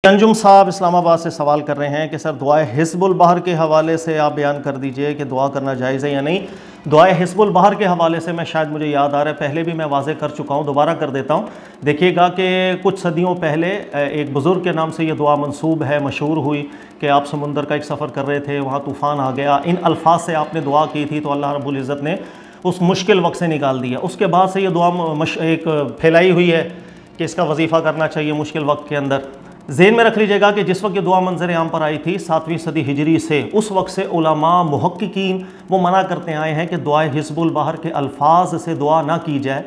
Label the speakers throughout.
Speaker 1: अंजुम साहब इस्लामाबाद से सवाल कर रहे हैं कि सर दुआए हिज़्बुल बहर के हवाले से आप बयान कर दीजिए कि दुआ करना जायज़ है या नहीं। दुआए हिज़्बुल बहर के हवाले से मैं शायद मुझे याद आ रहा है, पहले भी मैं वाज़े कर चुका हूँ, दोबारा कर देता हूँ। देखिएगा कि कुछ सदियों पहले एक बुज़ुर्ग के नाम से ये दुआ मंसूब है, मशहूर हुई कि आप समुंदर का एक सफ़र कर रहे थे, वहाँ तूफ़ान आ गया, इन अल्फाज से आपने दुआ की थी तो अल्लाह रब्बुल इज़्ज़त ने उस मुश्किल वक्त से निकाल दिया। उसके बाद से ये दुआ एक फैलाई हुई है कि इसका वजीफ़ा करना चाहिए मुश्किल वक्त के अंदर। ज़हन में रख लीजिएगा कि जिस वक्त ये दुआ मंजर आम पर आई थी 7वीं सदी हिजरी से, उस वक्त से उलमा मुहक्किकीन वो मना करते आए हैं कि दुआए हिज़्बुल बहर के अल्फाज से दुआ ना की जाए,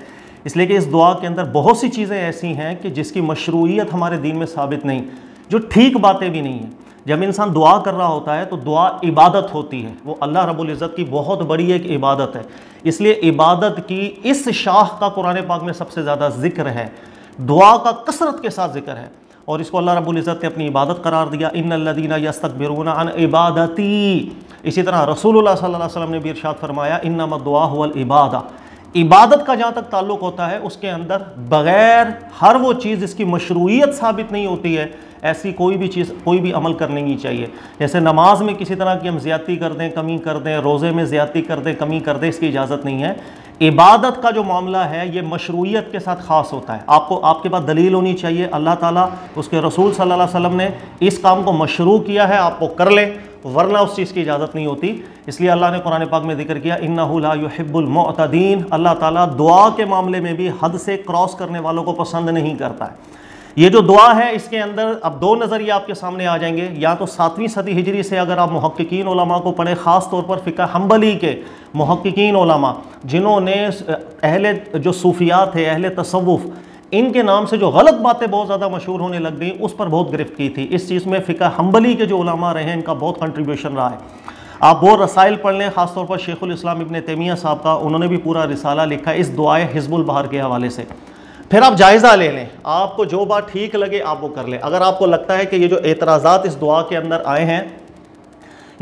Speaker 1: इसलिए कि इस दुआ के अंदर बहुत सी चीज़ें ऐसी हैं कि जिसकी मशरूइयत हमारे दीन में साबित नहीं, जो ठीक बातें भी नहीं हैं। जब इंसान दुआ कर रहा होता है तो दुआ इबादत होती है, वो अल्लाह रब्बुल इज़्ज़त की बहुत बड़ी एक इबादत है, इसलिए इबादत की इस शाख का कुरान पाक में सबसे ज़्यादा ज़िक्र है, दुआ का कसरत के साथ ज़िक्र है, और इसको अल्लाह रब्बुल इज़्ज़त ने अपनी इबादत करार दिया। इन्नल्लज़ीना यस्तकबिरूना अन इबादती। इसी तरह रसूलुल्लाह सल्लल्लाहु अलैहि वसल्लम ने भी इरशाद फरमाया इन्नमा दुआ हुवल इबादा। इबादत का जहाँ तक ताल्लुक़ होता है उसके अंदर बग़ैर हर वो चीज़ जिसकी मशरूइयत साबित नहीं होती है, ऐसी कोई भी चीज़, कोई भी अमल करने नहीं चाहिए। जैसे नमाज में किसी तरह की हम ज़्यादती कर दें, कमी कर दें, रोज़े में ज़्यादती कर दें, कमी कर दें, इसकी इजाज़त नहीं है। इबादत का जो मामला है ये मशरूइयत के साथ ख़ास होता है। आपको आपके पास दलील होनी चाहिए, अल्लाह ताला उसके रसूल सल्लल्लाहु अलैहि वसल्लम ने इस काम को मशरू किया है, आपको कर लें, वरना उस चीज़ की इजाज़त नहीं होती। इसलिए अल्लाह ने कुरान पाक में जिक्र किया इन्नहु ला युहिब्बुल मुअतदीन। अल्लाह ताला दुआ के मामले में भी हद से क्रॉस करने वालों को पसंद नहीं करता है। ये जो दुआ है इसके अंदर अब दो नज़रिए आपके सामने आ जाएंगे। या तो 7वीं सदी हिजरी से अगर आप मुहक्किकीन उलमा को पढ़ें, ख़ास तौर पर फ़िक़्ह हम्बली के मुहक्किकीन उलमा जिन्होंने अहले जो सूफियात थे, अहले तसव्वुफ़, इनके नाम से जो गलत बातें बहुत ज़्यादा मशहूर होने लग गई, उस पर बहुत गिरफ्त की थी। इस चीज़ में फ़िक़्ह हम्बली के जो उलमा रहे हैं इनका बहुत कंट्रीब्यूशन रहा है। आप वो रसाइल पढ़ लें, ख़ास तौर पर शेखुल इस्लाम इब्न तैमिया साहब का, उन्होंने भी पूरा रिसाला लिखा है इस दुआए हिज़्बुल बहर के हवाले से। फिर आप जायज़ा ले लें, आपको जो बात ठीक लगे आप वो कर लें। अगर आपको लगता है कि ये जो एतराज़ात इस दुआ के अंदर आए हैं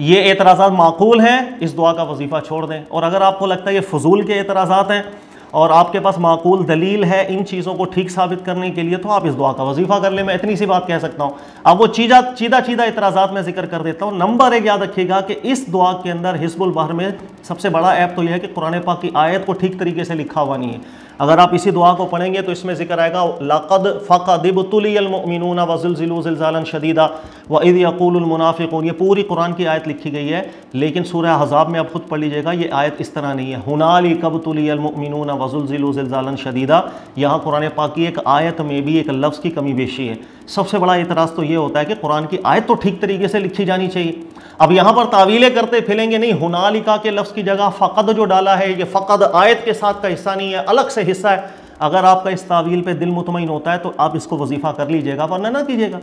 Speaker 1: ये एतराज़ात माकूल हैं, इस दुआ का वजीफ़ा छोड़ दें। और अगर आपको लगता है ये फजूल के एतराज़ात हैं और आपके पास माकूल दलील है इन चीज़ों को ठीक साबित करने के लिए, तो आप इस दुआ का वजीफ़ा कर लें। मैं इतनी सी बात कह सकता हूँ। अब वो चीदा एतराज़ात में जिक्र कर देता हूँ। नंबर 1 याद रखिएगा कि इस दुआ के अंदर हिज़्बुल बहर में सबसे बड़ा ऐप तो यह है कि कुरान पाक की आयत को ठीक तरीके से लिखा हुआ नहीं है। अगर आप इसी दुआ को पढ़ेंगे तो इसमें जिक्र आएगा लक़द फ़क़दिब्तुलियल मुअमिनूना वज़ुल्ज़िलू ज़िल्ज़ालन शदीदा व इज़ यक़ूलुल मुनाफ़िक़ून। ये पूरी कुरान की आयत लिखी गई है, लेकिन सूरह अहज़ाब में आप खुद पढ़ लीजिएगा ये आयत इस तरह नहीं है। हुनालिकब्तुलियल मुअमिनूना वज़ुल्ज़िलू ज़िल्ज़ालन शदीदा, यहाँ कुरान पाक की एक आयत में भी एक लफ्ज़ की कमी बेशी है। सबसे बड़ा इतराज़ तो ये होता है कि कुरान की आयत तो ठीक तरीके से लिखी जानी चाहिए। अब यहाँ पर तावीलें करते फिरेंगे नहीं, हुनालिका के लफ्ज़ की जगह फ़क़द जो डाला है, ये फ़क़द आयत के साथ का हिस्सा नहीं है, अलग से हिस्सा है। अगर आपका इस तावील पे दिल मुतमईन होता है तो आप इसको वजीफ़ा कर लीजिएगा, वरना ना कीजिएगा।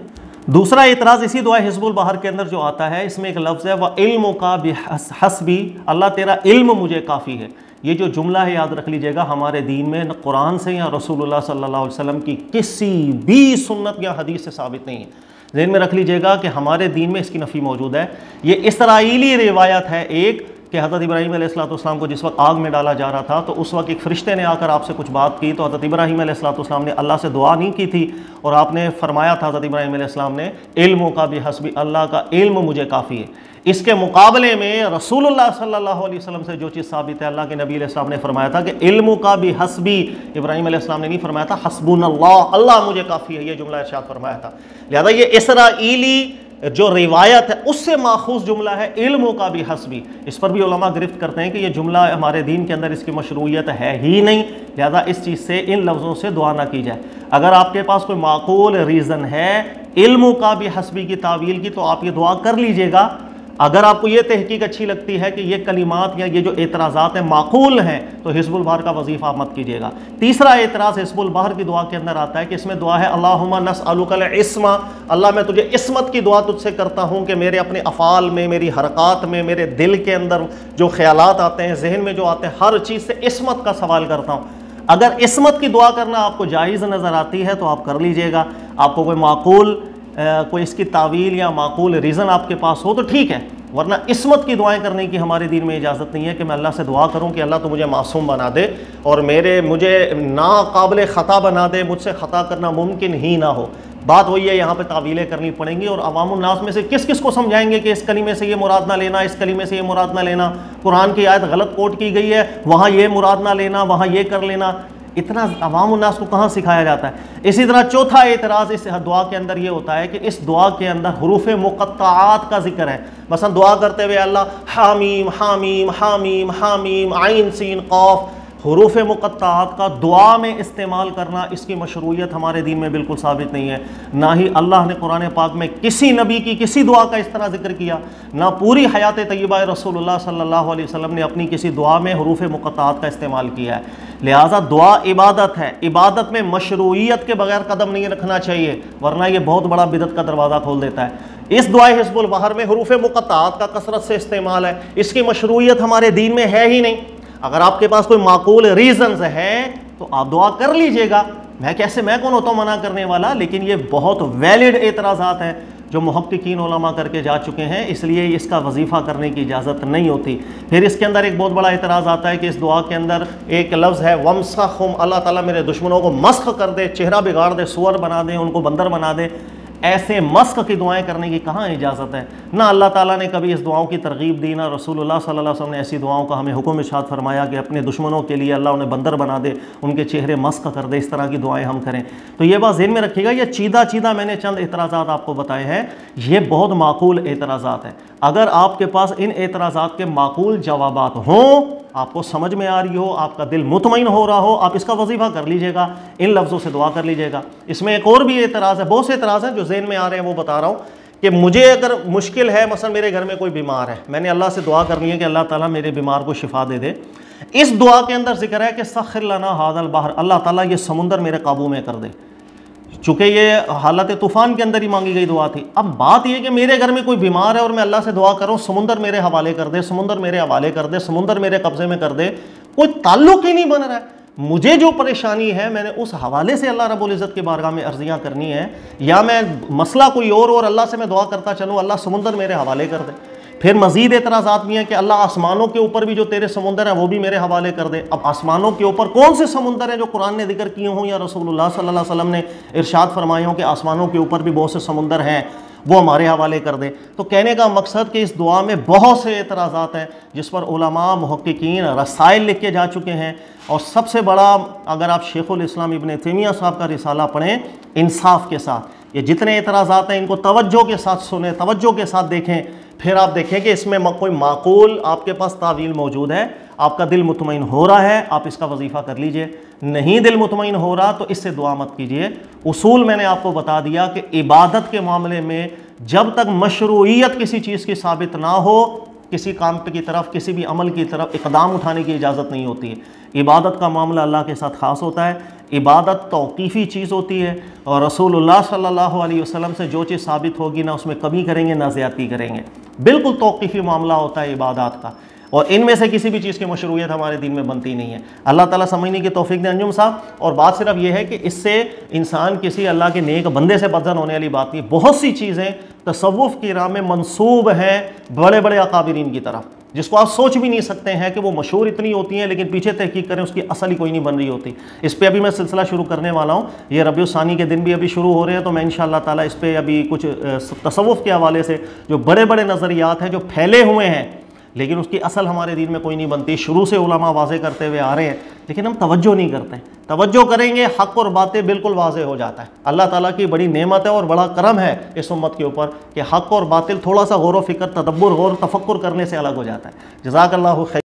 Speaker 1: दूसरा एतराज़ इसी दुआ हिज़्बुल बहर के अंदर जो आता है, इसमें एक लफ्ज़ है व इल्मु का बिहस्बी, अल्लाह तेरा इल्म मुझे काफ़ी है। ये जो जुमला है याद रख लीजिएगा, हमारे दीन में न कुरान से या रसूलुल्लाह सल्लल्लाहु अलैहि वसल्लम की किसी भी सुन्नत या हदीस से साबित नहीं है। ज़हन में रख लीजिएगा कि हमारे दीन में इसकी नफ़ी मौजूद है। ये इसराइली रिवायत है एक कि हज़रत इब्राहीम अलैहिस्सलाम को जिस वक्त आग में डाला जा रहा था तो उस वक्त एक फ़रिश्ते ने आकर आपसे कुछ बात की, तो हज़रत इब्राहीम अलैहिस्सलाम ने अल्लाह से दुआ नहीं की थी और आपने फरमाया था हज़रत इब्राहीम अलैहिस्सलाम ने इल्मु का बिहस्बी, अल्लाह का इल्म मुझे काफ़ी है। इसके मुकाबले में रसूलुल्लाह सल्लल्लाहु अलैहि वसल्लम से जो चीज़ साबित है, अल्लाह के नबी अलैहिस्सलाम ने फरमाया था कि इल्मु का बिहस्बी, इब्राहीम अलैहिस्सलाम ने नहीं फरमाया था हस्बुनल्लाह, अल्लाह मुझे काफ़ी है, ये जुमला इरशाद फरमाया था। लिहाजा ये इसराइली जो रिवायत है उससे माखूज जुमला है इल्मु का भी हस्बी। इस पर भी उलमा गिरफ्त करते हैं कि ये जुमला हमारे दीन के अंदर इसकी मशरूइयत है ही नहीं, लिहाजा इस चीज़ से, इन लफ्ज़ों से दुआ ना की जाए। अगर आपके पास कोई माकूल रीज़न है इल्मु का भी हस्बी की तावील की, तो आप ये दुआ कर लीजिएगा। अगर आपको ये तहकीक अच्छी लगती है कि ये कलिमात या ये जो एतराज़ात हैं माकूल हैं, तो हिज़्बुल बहर का वजीफ़ा मत कीजिएगा। तीसरा एतराज़ हिज़्बुल बहर की दुआ के अंदर आता है कि इसमें दुआ है अल्लाहुम्मा नस्अलुकल इस्मा, अल्लाह मैं तुझे इस्मत की दुआ तुझसे करता हूँ कि मेरे अपने अफ़ाल में, मेरी हरक़ात में, मेरे दिल के अंदर जो ख्यालात आते हैं, जहन में जो आते हैं, हर चीज़ से इस्मत का सवाल करता हूँ। अगर इस्मत की दुआ करना आपको जायज़ नज़र आती है तो आप कर लीजिएगा। आपको कोई माकूल कोई इसकी तावील या माकूल रीज़न आपके पास हो तो ठीक है, वरना इस्मत की दुआएं करने की हमारे दीन में इजाज़त नहीं है कि मैं अल्लाह से दुआ करूं कि अल्लाह तो मुझे मासूम बना दे और मुझे नाकाबिल ख़ता बना दे, मुझसे ख़ता करना मुमकिन ही ना हो। बात वही है, यहाँ पे तावीलें करनी पड़ेंगी और अवामुन नास में से किस किस को समझाएंगे कि इस कलीमे से ये मुराद ना लेना, इस कलीमे से ये मुराद ना लेना, कुरान की आयत गलत कोट की गई है, वहाँ ये मुराद ना लेना, वहाँ ये कर लेना। इतना अवामुन नास को कहाँ सिखाया जाता है। इसी तरह चौथा एतराज़ इस दुआ के अंदर ये होता है कि इस दुआ के अंदर हुरूफ मुक़त्तआत का जिक्र है। मसलन दुआ करते हुए अल्लाह हामीम हामीम हामीम हामीम आइन सीन क़ाफ, हुरूफ मुक़त्तआत का दुआ में इस्तेमाल करना, इसकी मशरूइयत हमारे दीन में बिल्कुल साबित नहीं है। ना ही अल्लाह ने कुरान पाक में किसी नबी की किसी दुआ का इस तरह जिक्र किया, ना पूरी हयात तय्यबा रसूलुल्लाह सल्लल्लाहु अलैहि वसल्लम ने अपनी किसी दुआ में हुरूफ मुक़त्तआत का इस्तेमाल किया है। लिहाजा दुआ इबादत है, इबादत में मशरूइयत के बगैर कदम नहीं रखना चाहिए, वरना ये बहुत बड़ा बिदअत का दरवाज़ा खोल देता है। इस दुआ हिज़्बुल बहर में हुरूफ मुक़त्तआत का कसरत से इस्तेमाल है, इसकी मशरूइयत हमारे दीन में है ही नहीं। अगर आपके पास कोई माकूल रीजंस हैं तो आप दुआ कर लीजिएगा, मैं कौन होता हूँ मना करने वाला। लेकिन ये बहुत वैलिड एतराज़ात हैं जो मुहक्किकीन उलमा करके जा चुके हैं, इसलिए इसका वजीफ़ा करने की इजाज़त नहीं होती। फिर इसके अंदर एक बहुत बड़ा एतराज़ आता है कि इस दुआ के अंदर एक लफ्ज़ है वमसखुम, अल्लाह ताला मेरे दुश्मनों को मस्ख कर दे, चेहरा बिगाड़ दे, सुअर बना दे, उनको बंदर बना दे। ऐसे मस्क की दुआएं करने की कहाँ इजाज़त है। ना अल्लाह ताला ने कभी इस दुआओं की तरगीब दी, ना रसूलुल्लाह सल्लल्लाहु अलैहि वसल्लम ने ऐसी दुआओं का हमें हुक्म इरशाद फरमाया कि अपने दुश्मनों के लिए अल्लाह उन्हें बंदर बना दे, उनके चेहरे मस्क कर दे, इस तरह की दुआएं हम करें। तो ये बात ज़हन में रखिएगा। ये चीदा मैंने चंद एतराज़ात आपको बताए हैं, ये बहुत माकूल एतराज़ात हैं। अगर आपके पास इन एतराज़ात के माकूल जवाबात हों, आपको समझ में आ रही हो, आपका दिल मुतमईन हो रहा हो, आप इसका वजीफ़ा कर लीजिएगा, इन लफ्ज़ों से दुआ कर लीजिएगा। इसमें एक और भी एतराज़ है, बहुत से एतराज़ हैं जो ज़हन में आ रहे हैं, वो बता रहा हूँ कि मुझे अगर मुश्किल है, मसलन मेरे घर में कोई बीमार है, मैंने अल्लाह से दुआ करनी है कि अल्लाह ताला मेरे बीमार को शिफा दे दे। इस दुआ के अंदर जिक्र है कि सख्खिर लना हाज़ल बहर, अल्लाह ताला ये समुंदर मेरे काबू में कर दे। चूँकि ये हालत तूफ़ान के अंदर ही मांगी गई दुआ थी। अब बात यह कि मेरे घर में कोई बीमार है और मैं अल्लाह से दुआ करूँ समुंदर मेरे हवाले कर दे, समुंदर मेरे हवाले कर दे, समुंदर मेरे कब्ज़े में कर दे, कोई ताल्लुक़ ही नहीं बन रहा है। मुझे जो परेशानी है मैंने उस हवाले से अल्लाह रब्बुल इज़्ज़त की बारगाह में अर्ज़ियाँ करनी है, या मैं मसला कोई और अल्लाह से मैं दुआ करता चलूँ अल्लाह समुंदर मेरे हवाले कर दे। फिर मज़ीद एतराज़ात भी हैं कि अल्लाह आसमानों के ऊपर भी जो तेरे समुंदर हैं वो भी मेरे हवाले कर दे। अब आसमानों के ऊपर कौन से समुंदर हैं जो कुरान ने जिक्र किए हों या रसूलुल्लाह सल्लल्लाहु अलैहि वसल्लम ने इरशाद फरमाए हों कि आसमानों के ऊपर भी बहुत से समुंदर हैं, वो हमारे हवाले कर दे। तो कहने का मकसद कि इस दुआ में बहुत से एतराज़ात हैं जिस पर उलमा मुहक्किकीन रसाइल लिख के जा चुके हैं। और सबसे बड़ा, अगर आप शेखुल इस्लाम इब्न तैमिया साहब का रिसाला पढ़ें इंसाफ के साथ, ये जितने एतराज़ात हैं इनको तवज्जो के साथ सुने, तवज्जो के साथ देखें, फिर आप देखें कि इसमें कोई माकूल आपके पास तावील मौजूद है, आपका दिल मुतमईन हो रहा है, आप इसका वजीफ़ा कर लीजिए। नहीं दिल मुतमईन हो रहा तो इससे दुआ मत कीजिए। उसूल मैंने आपको बता दिया कि इबादत के मामले में जब तक मशरूइयत किसी चीज़ की साबित ना हो, किसी काम की तरफ, किसी भी अमल की तरफ इक़दाम उठाने की इजाज़त नहीं होती है। इबादत का मामला अल्लाह के साथ ख़ास होता है। इबादत तौक़ीफ़ी चीज़ होती है और रसूलुल्लाह सल्लल्लाहु अलैहि वसल्लम से जो चीज़ साबित होगी ना उसमें कमी करेंगे ना ज़्यादती करेंगे। बिल्कुल तौक़ीफ़ी मामला होता है इबादत का, और इनमें से किसी भी चीज़ की मशरूइयत हमारे दीन में बनती नहीं है। अल्लाह ताला समझने की तौफ़ीक दे अंजुम साहब। और बात सिर्फ ये है कि इससे इंसान किसी अल्लाह के नेक बंदे से बदजन होने वाली बात नहीं। बहुत सी चीज़ें तसव्वुफ़ की राह में मंसूब हैं बड़े बड़े अकाबिरीन की तरफ, जिसको आप सोच भी नहीं सकते हैं कि वो मशहूर इतनी होती हैं, लेकिन पीछे तहकीक करें उसकी असल ही कोई नहीं बन रही होती। इस पर अभी मैं सिलसिला शुरू करने वाला हूँ। ये रबीउल सानी के दिन भी अभी शुरू हो रहे हैं, तो मैं इंशाअल्लाह ताला इस पर अभी कुछ तसव्वुफ़ के हवाले से जो बड़े बड़े नज़रियात हैं जो फैले हुए हैं लेकिन उसकी असल हमारे दीन में कोई नहीं बनती, शुरू से उलमा वाज़े करते हुए आ रहे हैं, लेकिन हम तवज्जो नहीं करते। तवज्जो करेंगे हक़ और बातें बिल्कुल वाज़े हो जाता है। अल्लाह ताला की बड़ी नेमत है और बड़ा करम है इस उम्मत के ऊपर कि हक़ और बातिल थोड़ा सा गौर व फिक्र, तदब्बुर, गौर तफक्कुर करने से अलग हो जाता है। जज़ाकल्लाहु खैर।